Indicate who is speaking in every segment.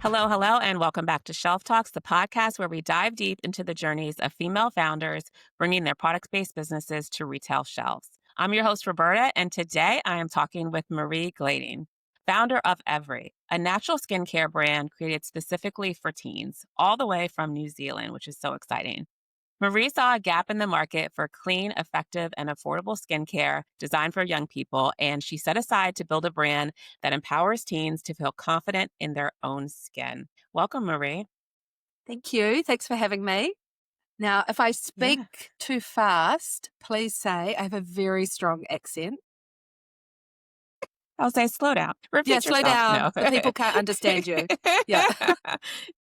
Speaker 1: Hello, hello, and welcome back to Shelf Talks, the podcast where we dive deep into the journeys of female founders bringing their product-based businesses to retail shelves. I'm your host, Roberta, and today I am talking with Maree Glading, founder of Evre, a natural skincare brand created specifically for teens, all the way from New Zealand, which is so exciting. Maree saw a gap in the market for clean, effective, and affordable skincare designed for young people, and she set aside to build a brand that empowers teens to feel confident in their own skin. Welcome, Maree.
Speaker 2: Thank you. Thanks for having me. Now, if I speak too fast, please say I have a very strong accent.
Speaker 1: I'll say slow down. Repeat
Speaker 2: slow
Speaker 1: yourself.
Speaker 2: down.
Speaker 1: No.
Speaker 2: The people can't understand you. Yeah.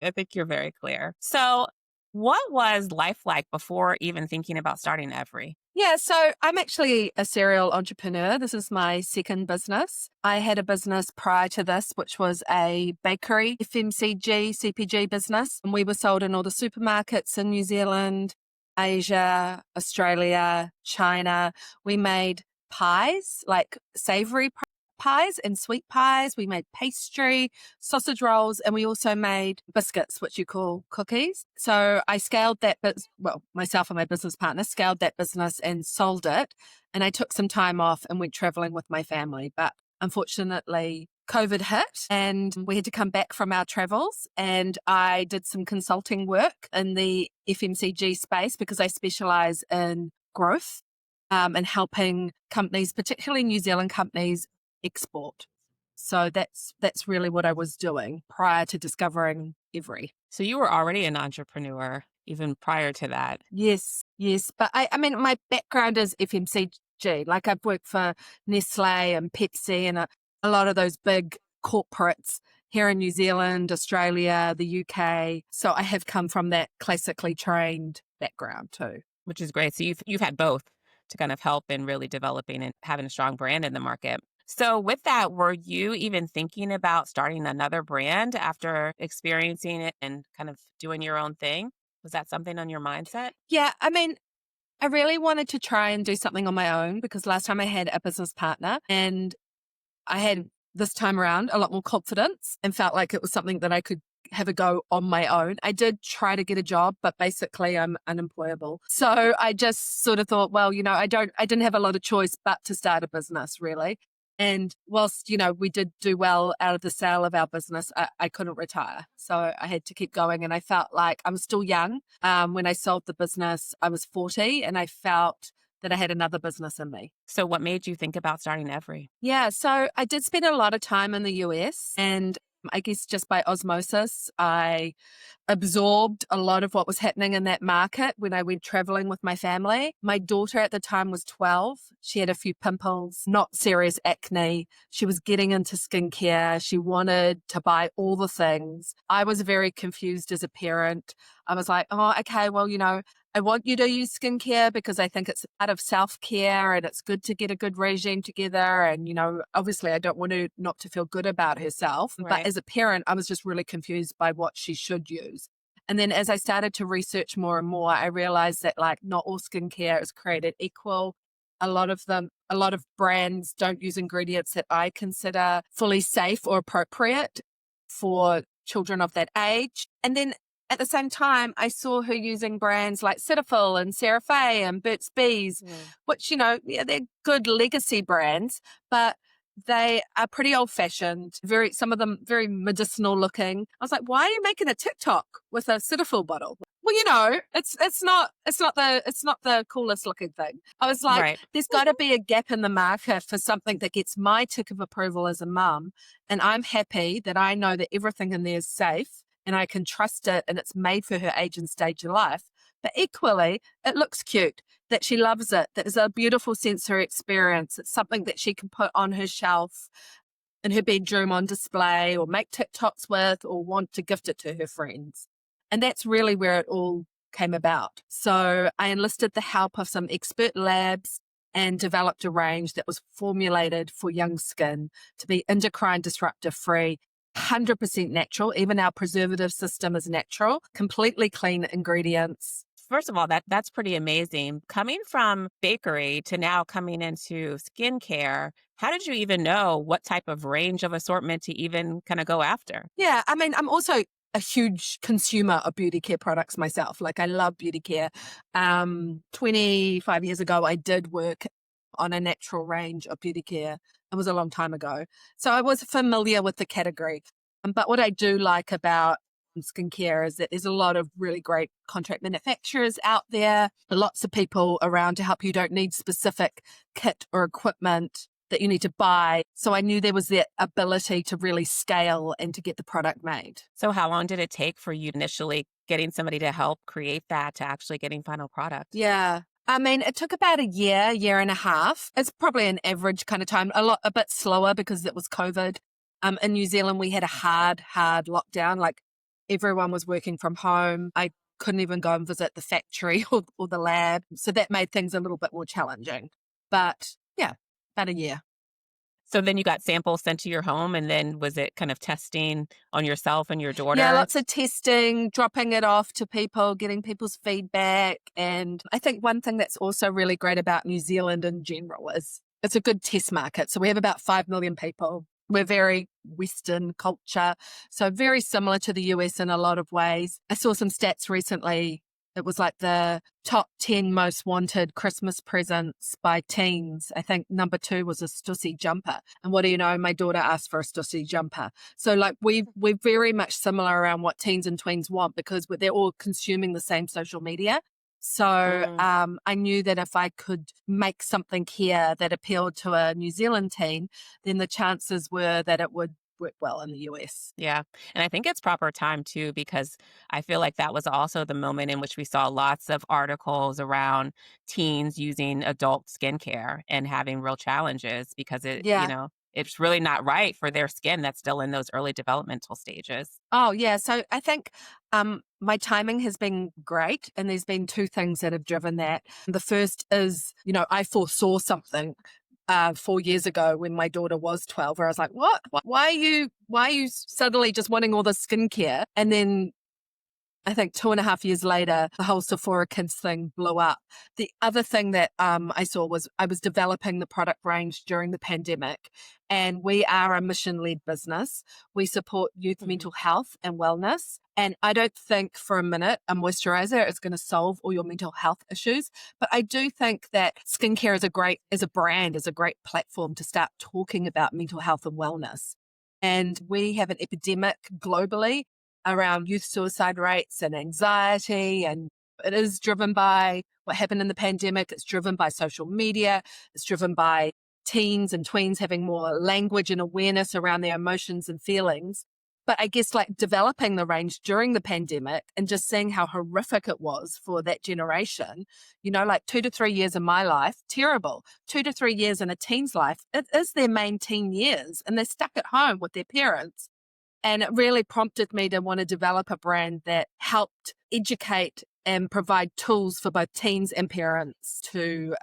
Speaker 1: I think you're very clear. So, what was life like before even thinking about starting Evre?
Speaker 2: Yeah, so I'm actually a serial entrepreneur. This is my second business. I had a business prior to this, which was a bakery, FMCG, CPG business. And we were sold in all the supermarkets in New Zealand, Asia, Australia, China. We made pies, like savory pies and sweet pies. We made pastry, sausage rolls, and we also made biscuits, which you call cookies. So I scaled that, myself and my business partner scaled that business and sold it. And I took some time off and went traveling with my family. But unfortunately, COVID hit and we had to come back from our travels, and I did some consulting work in the FMCG space because I specialize in growth and helping companies, particularly New Zealand companies, export. So that's really what I was doing prior to discovering Evre.
Speaker 1: So you were already an entrepreneur even prior to that.
Speaker 2: Yes. But I mean, my background is FMCG. Like I've worked for Nestle and Pepsi and a lot of those big corporates here in New Zealand, Australia, the UK. So I have come from that classically trained background too.
Speaker 1: Which is great. So you've had both to kind of help in really developing and having a strong brand in the market. So with that, were you even thinking about starting another brand after experiencing it and kind of doing your own thing? Was that something on your mindset?
Speaker 2: Yeah, I mean, I really wanted to try and do something on my own because last time I had a business partner and I had this time around a lot more confidence and felt like it was something that I could have a go on my own. I did try to get a job, but basically I'm unemployable. So I just sort of thought, well, I didn't have a lot of choice but to start a business really. And whilst, we did do well out of the sale of our business, I couldn't retire. So I had to keep going. And I felt like I was still young. When I sold the business, I was 40 and I felt that I had another business in me.
Speaker 1: So what made you think about starting Evre?
Speaker 2: Yeah, so I did spend a lot of time in the US, and I guess just by osmosis, I absorbed a lot of what was happening in that market when I went traveling with my family. My daughter at the time was 12. She had a few pimples, not serious acne. She was getting into skincare. She wanted to buy all the things. I was very confused as a parent. I was like, oh, okay, well, I want you to use skincare because I think it's part of self-care and it's good to get a good regime together. And, obviously I don't want her not to feel good about herself.
Speaker 1: Right.
Speaker 2: But as a parent, I was just really confused by what she should use. And then as I started to research more and more, I realized that not all skincare is created equal. A lot of brands don't use ingredients that I consider fully safe or appropriate for children of that age. And then at the same time, I saw her using brands like Cetaphil and CeraVe and Burt's Bees, which, they're good legacy brands, but they are pretty old fashioned, some of them very medicinal looking. I was like, why are you making a TikTok with a Cetaphil bottle? Well, it's not the coolest looking thing. I was like,
Speaker 1: Right.
Speaker 2: There's got to be a gap in the market for something that gets my tick of approval as a mum. And I'm happy that I know that everything in there is safe and I can trust it and it's made for her age and stage of life. But equally, it looks cute, that she loves it, that it's a beautiful sensory experience. It's something that she can put on her shelf in her bedroom on display or make TikToks with or want to gift it to her friends. And that's really where it all came about. So I enlisted the help of some expert labs and developed a range that was formulated for young skin to be endocrine disruptor free, 100% natural. Even our preservative system is natural, completely clean ingredients.
Speaker 1: First of all, that's pretty amazing. Coming from bakery to now coming into skincare, how did you even know what type of range of assortment to even kind of go after?
Speaker 2: Yeah, I mean, I'm also a huge consumer of beauty care products myself. Like I love beauty care. 25 years ago, I did work on a natural range of beauty care. It was a long time ago. So I was familiar with the category. But what I do like about skincare is that there's a lot of really great contract manufacturers out there, lots of people around to help you. Don't need specific kit or equipment that you need to buy. So I knew there was that ability to really scale and to get the product made.
Speaker 1: So how long did it take for you initially getting somebody to help create that to actually getting final product?
Speaker 2: Yeah. I mean, it took about a year and a half. It's probably an average kind of time, a bit slower because it was COVID. In New Zealand, we had a hard lockdown. Like everyone was working from home. I couldn't even go and visit the factory or the lab. So that made things a little bit more challenging. But yeah, about a year.
Speaker 1: So then you got samples sent to your home, and then was it kind of testing on yourself and your
Speaker 2: Yeah,
Speaker 1: daughter?
Speaker 2: lots of testing, dropping it off to people, getting people's feedback. And I think one thing that's also really great about New Zealand in general is it's a good test market. So we have about 5 million people. We're very Western culture, so very similar to the US in a lot of ways. I saw some stats recently. It was like the top 10 most wanted Christmas presents by teens. I think number 2 was a Stussy jumper. And what do you know? My daughter asked for a Stussy jumper. So like we're very much similar around what teens and tweens want because they're all consuming the same social media. So
Speaker 1: Mm.
Speaker 2: I knew that if I could make something here that appealed to a New Zealand teen, then the chances were that it would work well in the US.
Speaker 1: Yeah. And I think it's proper time too, because I feel like that was also the moment in which we saw lots of articles around teens using adult skincare and having real challenges because
Speaker 2: Yeah.
Speaker 1: it's really not right for their skin that's still in those early developmental stages.
Speaker 2: Oh, yeah. So I think my timing has been great. And there's been 2 things that have driven that. The first is, I foresaw something 4 years ago when my daughter was 12, where I was like, what? Why are you suddenly just wanting all this skincare? And then I think 2.5 years later, the whole Sephora Kids thing blew up. The other thing that I saw was I was developing the product range during the pandemic, and we are a mission-led business. We support youth
Speaker 1: Mhm.
Speaker 2: mental health and wellness. And I don't think for a minute a moisturizer is going to solve all your mental health issues. But I do think that skincare as a brand, is a great platform to start talking about mental health and wellness. And we have an epidemic globally around youth suicide rates and anxiety. And it is driven by what happened in the pandemic. It's driven by social media. It's driven by teens and tweens having more language and awareness around their emotions and feelings. But I guess like developing the range during the pandemic and just seeing how horrific it was for that generation, like 2 to 3 years of my life, terrible. 2 to 3 years in a teen's life, it is their main teen years and they're stuck at home with their parents. And it really prompted me to want to develop a brand that helped educate and provide tools for both teens and parents to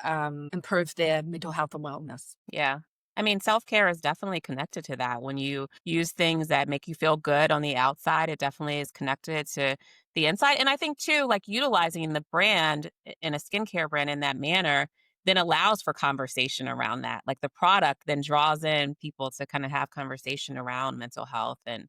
Speaker 2: improve their mental health and wellness.
Speaker 1: Yeah. I mean, self-care is definitely connected to that. When you use things that make you feel good on the outside, it definitely is connected to the inside. And I think too, like utilizing the brand in a skincare brand in that manner then allows for conversation around that. Like the product then draws in people to kind of have conversation around mental health and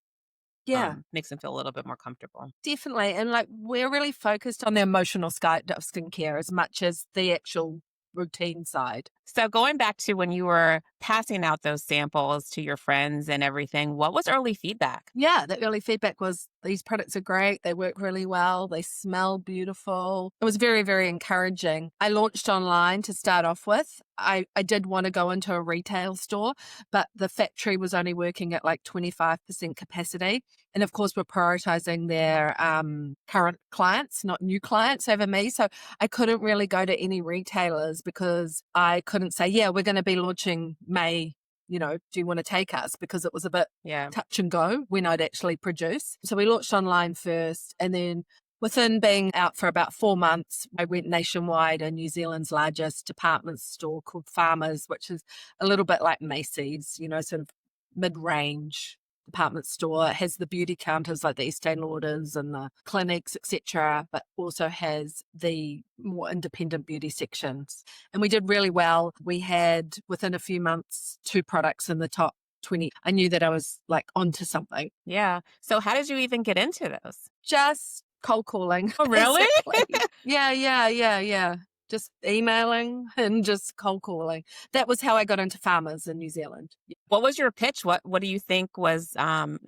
Speaker 2: Yeah,
Speaker 1: makes them feel a little bit more comfortable.
Speaker 2: definitely. And like we're really focused on the emotional side of skincare as much as the actual routine side.
Speaker 1: So going back to when you were passing out those samples to your friends and everything, what was early feedback?
Speaker 2: Yeah, the early feedback was these products are great. They work really well. They smell beautiful. It was very, very encouraging. I launched online to start off with. I did want to go into a retail store, but the factory was only working at like 25% capacity. And of course, we're prioritizing their current clients, not new clients over me. So I couldn't really go to any retailers because I couldn't say, yeah, we're going to be launching May. Do you want to take us? Because it was a bit
Speaker 1: Yeah.
Speaker 2: touch and go when I'd actually produce. So we launched online first, and then within being out for about 4 months, I went nationwide in New Zealand's largest department store called Farmers, which is a little bit like Macy's, sort of mid-range department store. It has the beauty counters like the Estee Lauders and the clinics, etc., but also has the more independent beauty sections. And we did really well. We had, within a few months, 2 products in the top 20. I knew that I was like onto something.
Speaker 1: Yeah. So how did you even get into those?
Speaker 2: Just cold calling,
Speaker 1: Oh, really?
Speaker 2: basically. Yeah. Just emailing and just cold calling. That was how I got into farmers in New Zealand.
Speaker 1: What was your pitch? What do you think was the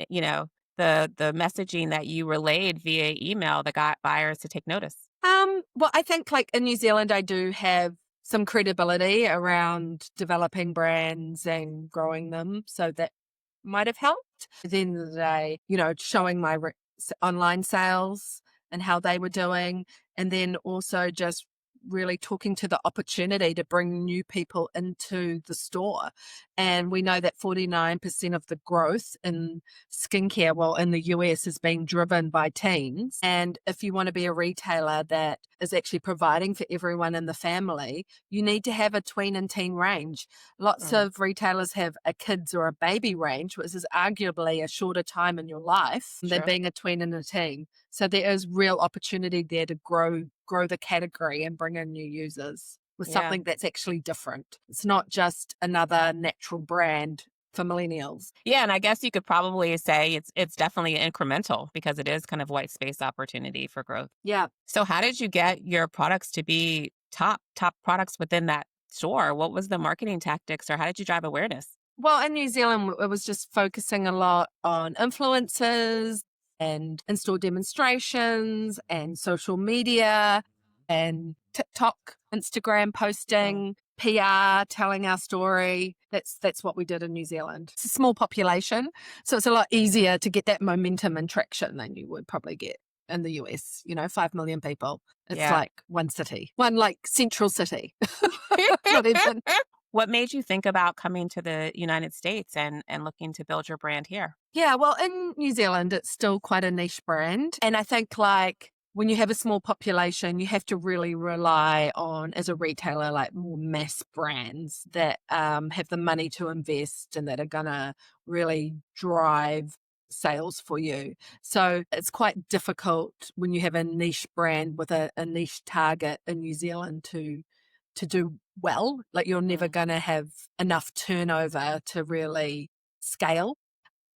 Speaker 1: messaging that you relayed via email that got buyers to take notice?
Speaker 2: Well, I think like in New Zealand, I do have some credibility around developing brands and growing them. So that might have helped. At the end of the day, showing my online sales and how they were doing. And then also just really talking to the opportunity to bring new people into the store. And we know that 49% of the growth in skincare, well, in the US, is being driven by teens. And if you want to be a retailer that is actually providing for everyone in the family, you need to have a tween and teen range. Lots of retailers have a kids or a baby range, which is arguably a shorter time in your life than being a tween and a teen. So there is real opportunity there to grow the category and bring in new users with something that's actually different. It's not just another natural brand for millennials.
Speaker 1: Yeah, and I guess you could probably say it's definitely incremental because it is kind of white space opportunity for growth.
Speaker 2: Yeah.
Speaker 1: So how did you get your products to be top products within that store? What was the marketing tactics or how did you drive awareness?
Speaker 2: Well, in New Zealand, it was just focusing a lot on influencers and in-store demonstrations and social media and TikTok, Instagram posting, PR, telling our story. That's what we did in New Zealand. It's a small population, so it's a lot easier to get that momentum and traction than you would probably get in the US. 5 million people. It's like one city, one like central city. Not even.
Speaker 1: What made you think about coming to the United States and looking to build your brand here?
Speaker 2: Yeah, well, in New Zealand, it's still quite a niche brand. And I think like when you have a small population, you have to really rely on, as a retailer, like more mass brands that have the money to invest and that are going to really drive sales for you. So it's quite difficult when you have a niche brand with a niche target in New Zealand to do well. Like you're never going to have enough turnover to really scale.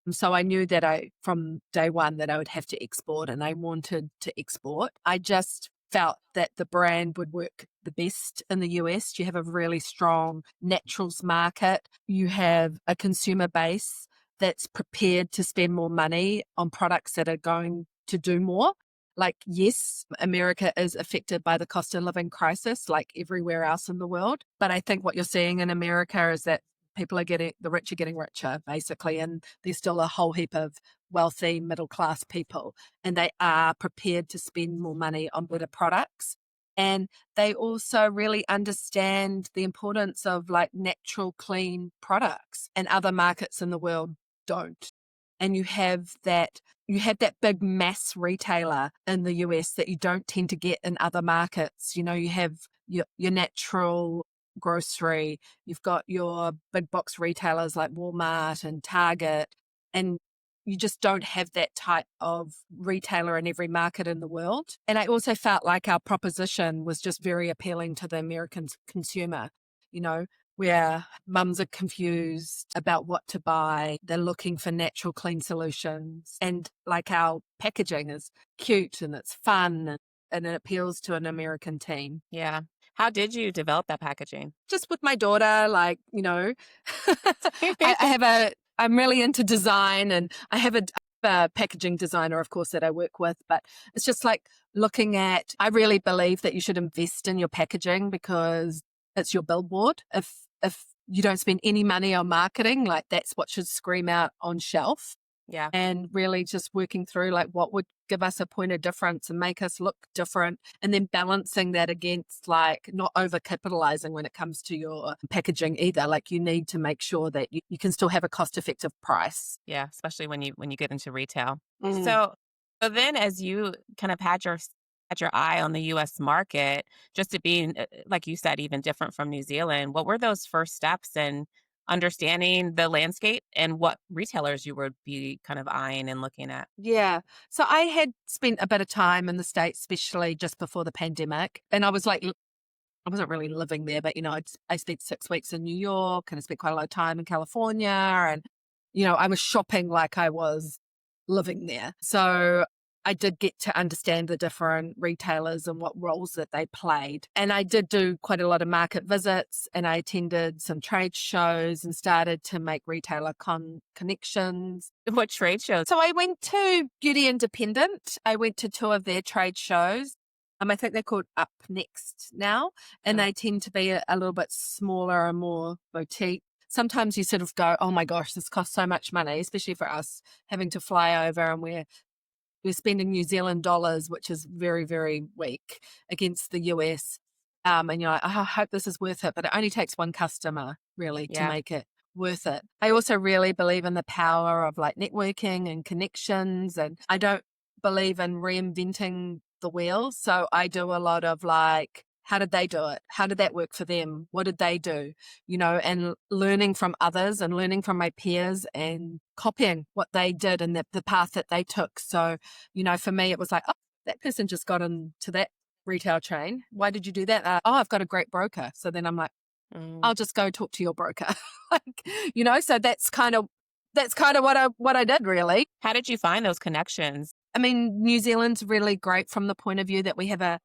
Speaker 2: And so I knew that from day one, that I would have to export, and I wanted to export. I just felt that the brand would work the best in the US. You have a really strong naturals market. You have a consumer base that's prepared to spend more money on products that are going to do more. Like, yes, America is affected by the cost of living crisis like everywhere else in the world. But I think what you're seeing in America is that the rich are getting richer, basically. And there's still a whole heap of wealthy middle-class people. And they are prepared to spend more money on better products. And they also really understand the importance of like natural, clean products, and other markets in the world don't. And you have that big mass retailer in the US that you don't tend to get in other markets. You have your natural grocery, you've got your big box retailers like Walmart and Target, and you just don't have that type of retailer in every market in the world. And I also felt like our proposition was just very appealing to the American consumer, where mums are confused about what to buy. They're looking for natural, clean solutions. And like our packaging is cute and it's fun and it appeals to an American teen.
Speaker 1: Yeah. How did you develop that packaging?
Speaker 2: Just with my daughter, I'm really into design, and I have a packaging designer, of course, that I work with, but it's just like I really believe that you should invest in your packaging because it's your billboard. If you don't spend any money on marketing, like that's what should scream out on shelf.
Speaker 1: Yeah.
Speaker 2: And really just working through like what would give us a point of difference and make us look different. And then balancing that against like not over capitalizing when it comes to your packaging either. Like you need to make sure that you can still have a cost effective price.
Speaker 1: Yeah. Especially when you get into retail.
Speaker 2: Mm.
Speaker 1: So then as you kind of had your eye on the US market, just to be, like you said, even different from New Zealand, what were those first steps in understanding the landscape and what retailers you would be kind of eyeing and looking at?
Speaker 2: Yeah. So I had spent a bit of time in the States, especially just before the pandemic. And I was like, I wasn't really living there, but, I spent 6 weeks in New York and I spent quite a lot of time in California. And, I was shopping like I was living there. So I did get to understand the different retailers and what roles that they played. And I did do quite a lot of market visits and I attended some trade shows and started to make retailer connections.
Speaker 1: What trade shows?
Speaker 2: So I went to Beauty Independent. I went to two of their trade shows. I think they're called Up Next now, and
Speaker 1: Oh,
Speaker 2: they tend to be a little bit smaller and more boutique. Sometimes you sort of go, oh my gosh, this costs so much money, especially for us having to fly over, and we're spending New Zealand dollars, which is very, very weak against the US. And you're like, oh, I hope this is worth it. But it only takes one customer really to
Speaker 1: yeah.
Speaker 2: make it worth it. I also really believe in the power of like networking and connections. And I don't believe in reinventing the wheel. So I do a lot of like, how did they do it? How did that work for them? What did they do? And learning from others and learning from my peers and copying what they did and the path that they took. So, for me, it was like, oh, that person just got into that retail chain. Why did you do that? Oh, I've got a great broker. So then I'm like,
Speaker 1: Mm.
Speaker 2: I'll just go talk to your broker. So that's kind of what I did really.
Speaker 1: How did you find those connections?
Speaker 2: I mean, New Zealand's really great from the point of view that we have a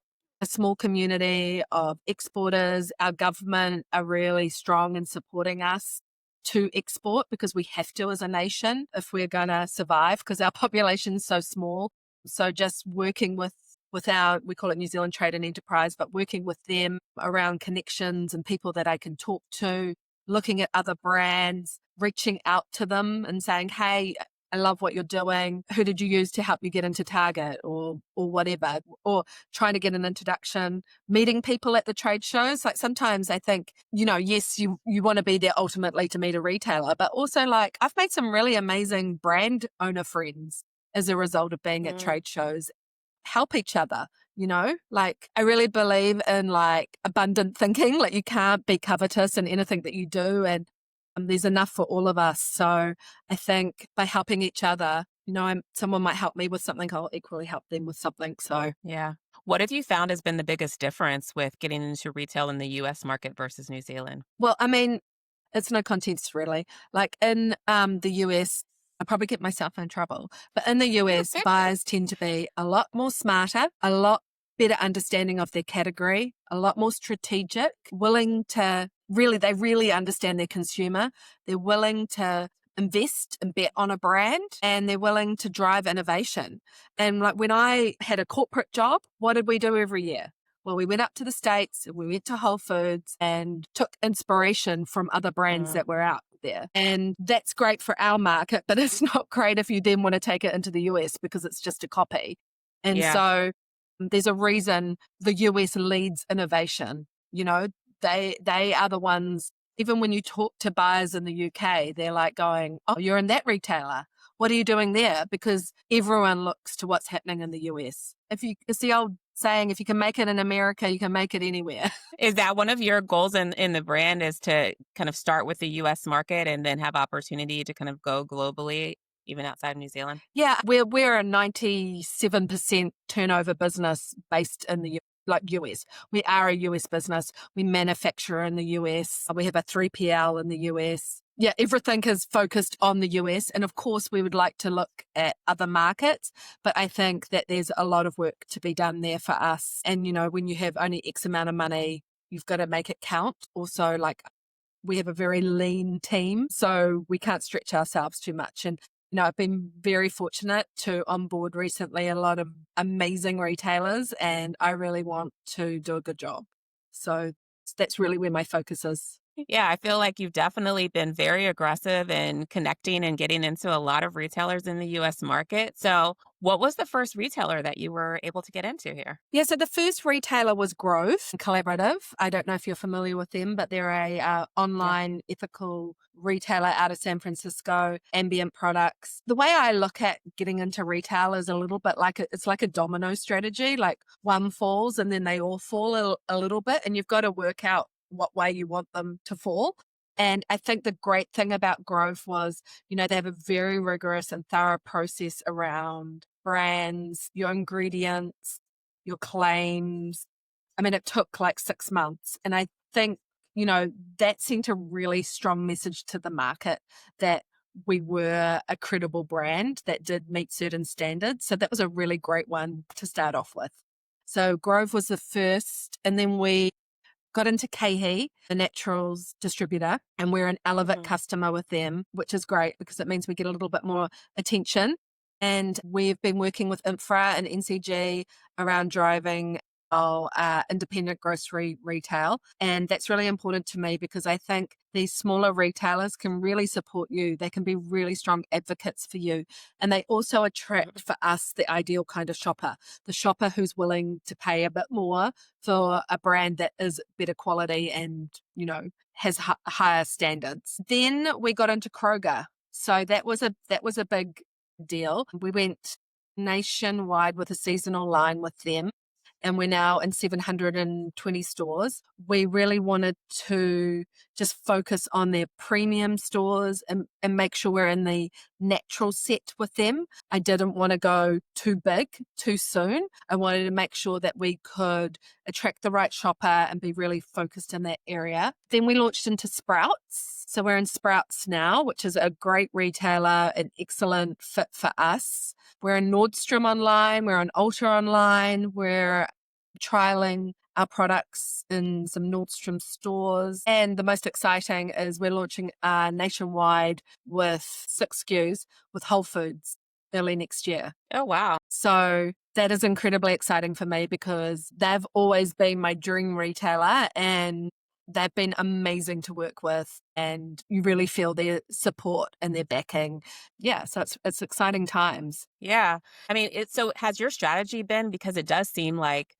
Speaker 2: small community of exporters. Our government are really strong in supporting us to export because we have to as a nation if we're going to survive because our population's so small. So just working with we call it New Zealand Trade and Enterprise, but working with them around connections and people that I can talk to, looking at other brands, reaching out to them and saying, hey, I love what you're doing. Who did you use to help you get into Target or whatever? Or trying to get an introduction, meeting people at the trade shows. Like sometimes I think, yes, you want to be there ultimately to meet a retailer, but also like I've made some really amazing brand owner friends as a result of being at
Speaker 1: Mm.
Speaker 2: trade shows. Help each other, like I really believe in like abundant thinking. Like you can't be covetous in anything that you do. And there's enough for all of us. So I think by helping each other, someone might help me with something, I'll equally help them with something. So,
Speaker 1: Yeah. What have you found has been the biggest difference with getting into retail in the US market versus New Zealand?
Speaker 2: well, I mean, it's no contest really. Like in the US, I probably get myself in trouble, but in the US, buyers tend to be a lot more smarter, a lot better understanding of their category, a lot more strategic, willing to they really understand their consumer. They're willing to invest and bet on a brand and they're willing to drive innovation. And like when I had a corporate job, what did we do every year? Well, we went up to the States, we went to Whole Foods and took inspiration from other brands
Speaker 1: Mm,
Speaker 2: that were out there. And that's great for our market, but it's not great if you then want to take it into the US because it's just a copy. And
Speaker 1: yeah.
Speaker 2: so there's a reason the US leads innovation. They are the ones, even when you talk to buyers in the UK, they're like going, oh, you're in that retailer. What are you doing there? Because everyone looks to what's happening in the US. It's the old saying, if you can make it in America, you can make it anywhere.
Speaker 1: Is that one of your goals in the brand is to kind of start with the US market and then have opportunity to kind of go globally, even outside New Zealand?
Speaker 2: Yeah, we're a 97% turnover business based in the US. We are a US business. We manufacture in the US. We have a 3PL in the US. Yeah, everything is focused on the US. And of course, we would like to look at other markets, but I think that there's a lot of work to be done there for us. And, when you have only X amount of money, you've got to make it count. Also, like we have a very lean team, so we can't stretch ourselves too much. And I've been very fortunate to onboard recently a lot of amazing retailers, and I really want to do a good job. So that's really where my focus is.
Speaker 1: Yeah, I feel like you've definitely been very aggressive in connecting and getting into a lot of retailers in the US market. So, what was the first retailer that you were able to get into here?
Speaker 2: Yeah, so the first retailer was Growth Collaborative. I don't know if you're familiar with them, but they're a
Speaker 1: Yeah.
Speaker 2: online ethical retailer out of San Francisco, ambient products. The way I look at getting into retail is a little bit like it's like a domino strategy, like one falls and then they all fall a little bit and you've got to work out what way you want them to fall. And I think the great thing about Grove was, they have a very rigorous and thorough process around brands, your ingredients, your claims. I mean, it took like 6 months. And I think, that sent a really strong message to the market that we were a credible brand that did meet certain standards. So that was a really great one to start off with. So Grove was the first, and then we got into KeHE, the naturals distributor, and we're an Elevate customer with them, which is great because it means we get a little bit more attention. And we've been working with Infra and NCG around driving our independent grocery retail. And that's really important to me because I think these smaller retailers can really support you. They can be really strong advocates for you. And they also attract for us the ideal kind of shopper, the shopper who's willing to pay a bit more for a brand that is better quality and, has higher standards. Then we got into Kroger. So that was a big deal. We went nationwide with a seasonal line with them, and we're now in 720 stores. We really wanted to just focus on their premium stores and make sure we're in the natural set with them. I didn't want to go too big too soon. I wanted to make sure that we could attract the right shopper and be really focused in that area. Then we launched into Sprouts. So we're in Sprouts now, which is a great retailer, an excellent fit for us. We're in Nordstrom online, we're on Ulta online, we're trialing our products in some Nordstrom stores. And the most exciting is we're launching nationwide with 6 SKUs with Whole Foods early next year.
Speaker 1: Oh, wow.
Speaker 2: So that is incredibly exciting for me because they've always been my dream retailer and they've been amazing to work with, and you really feel their support and their backing. Yeah, so it's exciting times.
Speaker 1: Yeah. I mean, so has your strategy been, because it does seem like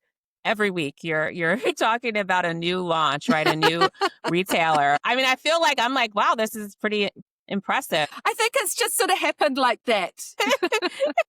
Speaker 1: every week you're talking about a new launch, right? A new retailer. I mean, I feel like I'm like, wow, this is pretty impressive.
Speaker 2: I think it's just sort of happened like that.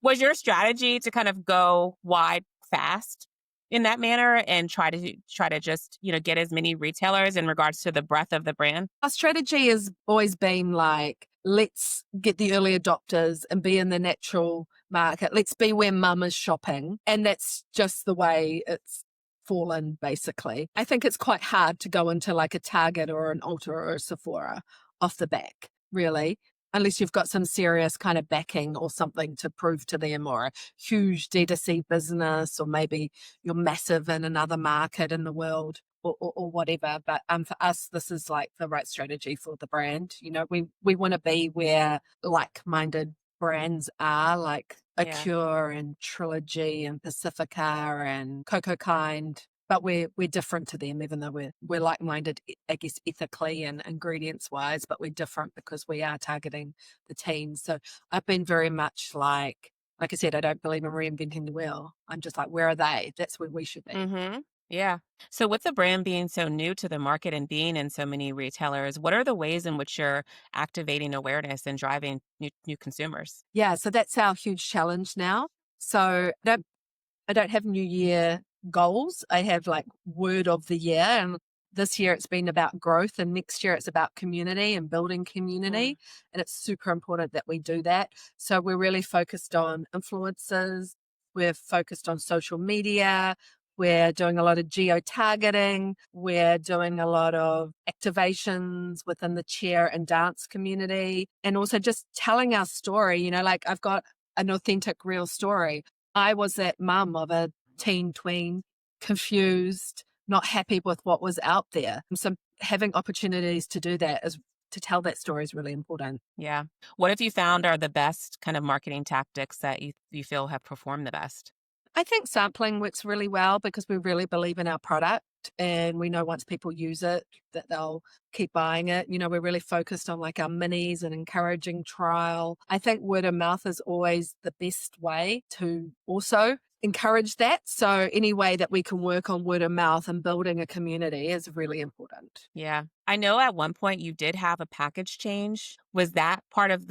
Speaker 1: Was your strategy to kind of go wide fast in that manner and try to just, get as many retailers in regards to the breadth of the brand?
Speaker 2: Our strategy has always been like, let's get the early adopters and be in the natural market. Let's be where mum is shopping. And that's just the way it's fallen, basically. I think it's quite hard to go into like a Target or an Ulta or a Sephora off the back, really, unless you've got some serious kind of backing or something to prove to them, or a huge D2C business, or maybe you're massive in another market in the world. Or whatever. But for us, this is like the right strategy for the brand. We want to be where like-minded brands are, like Acure and Trilogy and Pacifica and Coco Kind. But we're different to them, even though we're like-minded, I guess, ethically and ingredients-wise, but we're different because we are targeting the teens. So I've been very much like I said, I don't believe in reinventing the wheel. I'm just like, where are they? That's where we should be.
Speaker 1: Mm-hmm. Yeah. So with the brand being so new to the market and being in so many retailers, what are the ways in which you're activating awareness and driving new consumers?
Speaker 2: Yeah, so that's our huge challenge now. So I don't have New Year goals. I have like word of the year. And this year it's been about growth, and next year it's about community and building community. And it's super important that we do that. So we're really focused on influencers. We're focused on social media. We're doing a lot of geo-targeting. We're doing a lot of activations within the cheer and dance community, and also just telling our story. Like I've got an authentic, real story. I was that mum of a tween, confused, not happy with what was out there. So having opportunities to do that to tell that story is really important.
Speaker 1: Yeah. What have you found are the best kind of marketing tactics that you feel have performed the best?
Speaker 2: I think sampling works really well because we really believe in our product, and we know once people use it that they'll keep buying it. We're really focused on like our minis and encouraging trial. I think word of mouth is always the best way to also encourage that. So any way that we can work on word of mouth and building a community is really important.
Speaker 1: Yeah. I know at one point you did have a package change. Was that part of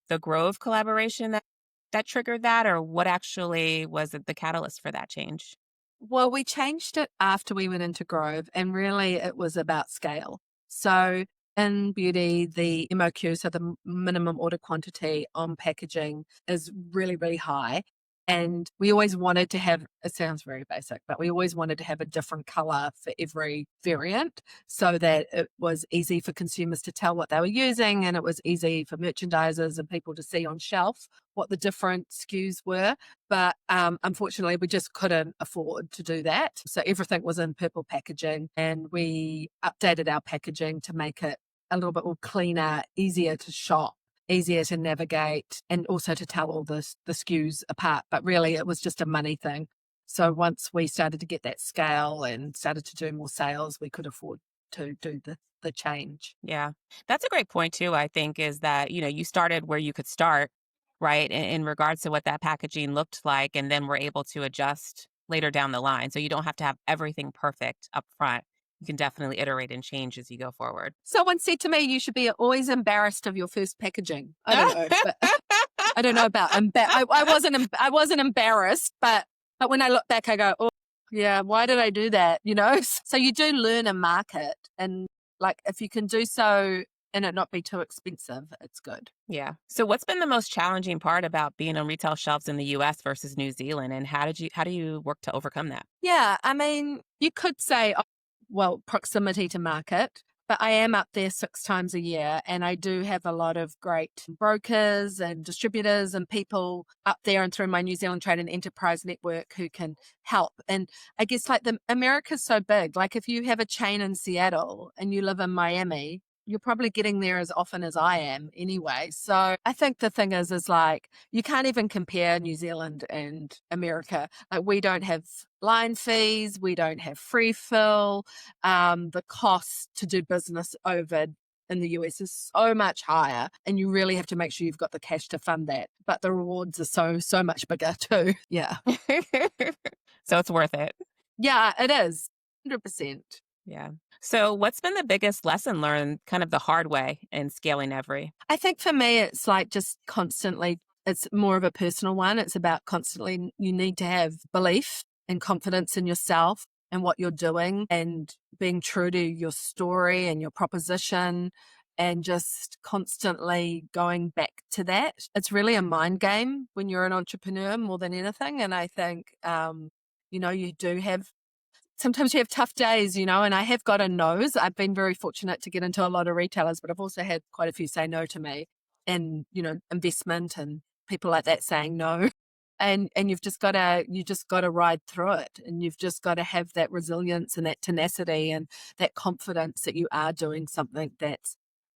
Speaker 1: the Grove collaboration that triggered that, or what actually was the catalyst for that change?
Speaker 2: Well, we changed it after we went into Grove, and really it was about scale. So In beauty, the MOQ, so the minimum order quantity on packaging, is really, really high. And we always wanted to have, it sounds very basic, but we always wanted to have a different color for every variant so that it was easy for consumers to tell what they were using, and it was easy for merchandisers and people to see on shelf what the different SKUs were. But unfortunately, we just couldn't afford to do that. So everything was in purple packaging, and we updated our packaging to make it a little bit more cleaner, easier to shop, easier to navigate, and also to tell all the SKUs apart. But really, it was just a money thing. So once we started to get that scale and started to do more sales, we could afford to do the change.
Speaker 1: Yeah. That's a great point too, I think, is that, you started where you could start, right? In regards to what that packaging looked like, and then we're able to adjust later down the line. So you don't have to have everything perfect up front. You can definitely iterate and change as you go forward.
Speaker 2: Someone said to me, you should be always embarrassed of your first packaging. I don't know, but I don't know about I wasn't embarrassed, but when I look back, I go, oh yeah, why did I do that? So you do learn a market, and like if you can do so and it not be too expensive, it's good.
Speaker 1: Yeah. So what's been the most challenging part about being on retail shelves in the US versus New Zealand, and how do you work to overcome that?
Speaker 2: Yeah, I mean, you could say, oh, well, proximity to market, but I am up there 6 times a year, and I do have a lot of great brokers and distributors and people up there and through my New Zealand Trade and Enterprise Network who can help. And I guess like America's so big, like if you have a chain in Seattle and you live in Miami, you're probably getting there as often as I am anyway. So I think the thing is like, you can't even compare New Zealand and America. Like we don't have line fees, we don't have free fill. The cost to do business over in the US is so much higher, and you really have to make sure you've got the cash to fund that. But the rewards are so much bigger too. Yeah.
Speaker 1: So it's worth it.
Speaker 2: Yeah, it is. 100%.
Speaker 1: Yeah. So what's been the biggest lesson learned kind of the hard way in scaling Every?
Speaker 2: I think for me, it's like just constantly, it's more of a personal one. It's about constantly, you need to have belief and confidence in yourself and what you're doing, and being true to your story and your proposition, and just constantly going back to that. It's really a mind game when you're an entrepreneur more than anything. And I think, you do have sometimes you have tough days, and I have got a nose. I've been very fortunate to get into a lot of retailers, but I've also had quite a few say no to me, and, investment and people like that saying no. And you just gotta ride through it, and you've just got to have that resilience and that tenacity and that confidence that you are doing something that's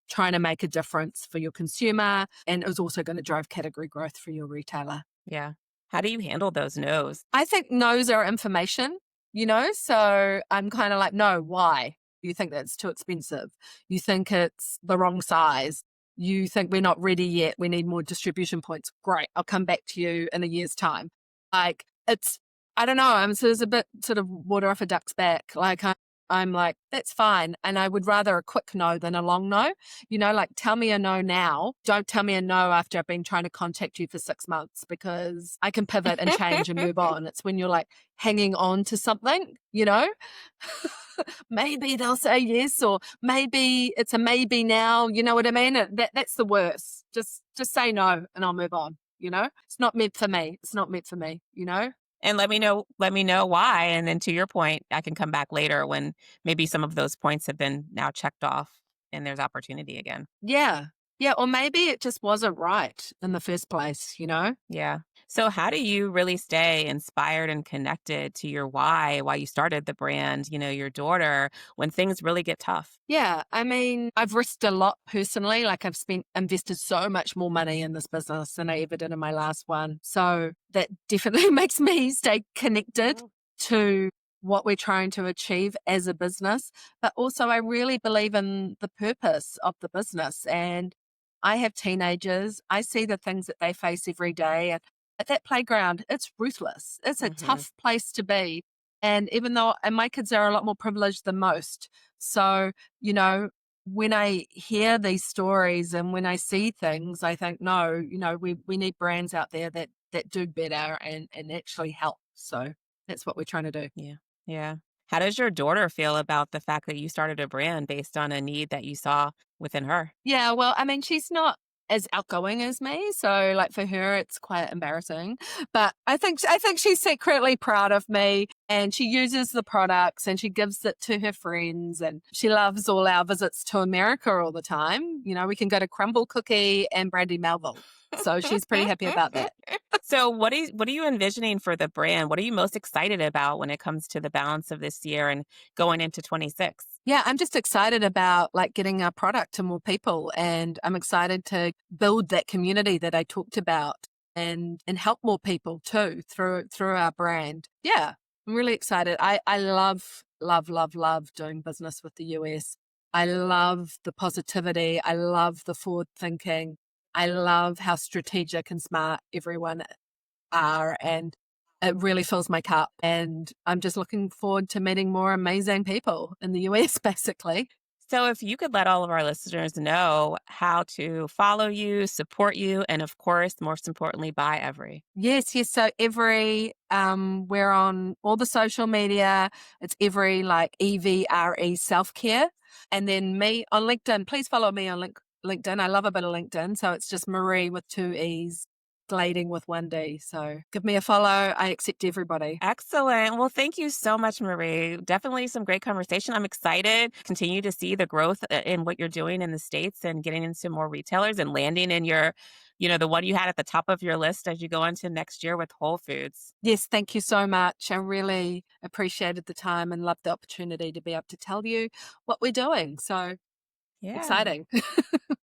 Speaker 2: trying to make a difference for your consumer, and is also going to drive category growth for your retailer.
Speaker 1: Yeah. How do you handle those no's?
Speaker 2: I think no's are information, so I'm kind of like, no, why? You think that's too expensive. You think it's the wrong size. You think we're not ready yet. We need more distribution points. Great. I'll come back to you in a year's time. Like I don't know. So it's a bit sort of water off a duck's back. Like I'm like, that's fine. And I would rather a quick no than a long no. Like tell me a no now. Don't tell me a no after I've been trying to contact you for 6 months, because I can pivot and change and move on. It's when you're like hanging on to something, maybe they'll say yes, or maybe it's a maybe now. You know what I mean? That's the worst. Just say no and I'll move on. It's not meant for me. It's not meant for me.
Speaker 1: And let me know why. And then to your point, I can come back later when maybe some of those points have been now checked off and there's opportunity again.
Speaker 2: Yeah. Yeah. Or maybe it just wasn't right in the first place.
Speaker 1: Yeah. So how do you really stay inspired and connected to your why you started the brand, your daughter, when things really get tough?
Speaker 2: Yeah. I mean, I've risked a lot personally. Like I've invested so much more money in this business than I ever did in my last one. So that definitely makes me stay connected to what we're trying to achieve as a business. But also I really believe in the purpose of the business. And I have teenagers. I see the things that they face every day. And at that playground, it's ruthless. It's a
Speaker 1: Hmm.
Speaker 2: tough place to be. And even though, and my kids are a lot more privileged than most. So, when I hear these stories and when I see things, I think, no, we need brands out there that do better and actually help. So that's what we're trying to do.
Speaker 1: Yeah. Yeah. How does your daughter feel about the fact that you started a brand based on a need that you saw within her?
Speaker 2: Yeah, well, I mean, she's not as outgoing as me, so, like, for her, it's quite embarrassing, but I think she's secretly proud of me, and she uses the products, and she gives it to her friends, and she loves all our visits to America all the time. You know, we can go to Crumble Cookie and Brandy Melville, so she's pretty happy about that.
Speaker 1: So what are you envisioning for the brand? What are you most excited about when it comes to the balance of this year and going into 26?
Speaker 2: Yeah, I'm just excited about like getting our product to more people, and I'm excited to build that community that I talked about and help more people too through our brand. Yeah, I'm really excited. I love doing business with the US. I love the positivity. I love the forward thinking. I love how strategic and smart everyone are, and it really fills my cup, and I'm just looking forward to meeting more amazing people in the US, basically.
Speaker 1: So if you could let all of our listeners know how to follow you, support you, and of course, most importantly, buy Every.
Speaker 2: Yes, yes, so every, we're on all the social media. It's every, like, EVRE self-care, and then me on LinkedIn. Please follow me on LinkedIn. I love a bit of LinkedIn, so it's just Maree with 2 E's, Glading with 1 D, so give me a follow. I accept everybody.
Speaker 1: Excellent. Well, thank you so much, Marie. Definitely some great conversation. I'm excited. Continue to see the growth in what you're doing in the States and getting into more retailers and landing in the one you had at the top of your list as you go into next year with Whole Foods.
Speaker 2: Yes, thank you so much. I really appreciated the time and loved the opportunity to be able to tell you what we're doing. So
Speaker 1: Yeah.
Speaker 2: exciting.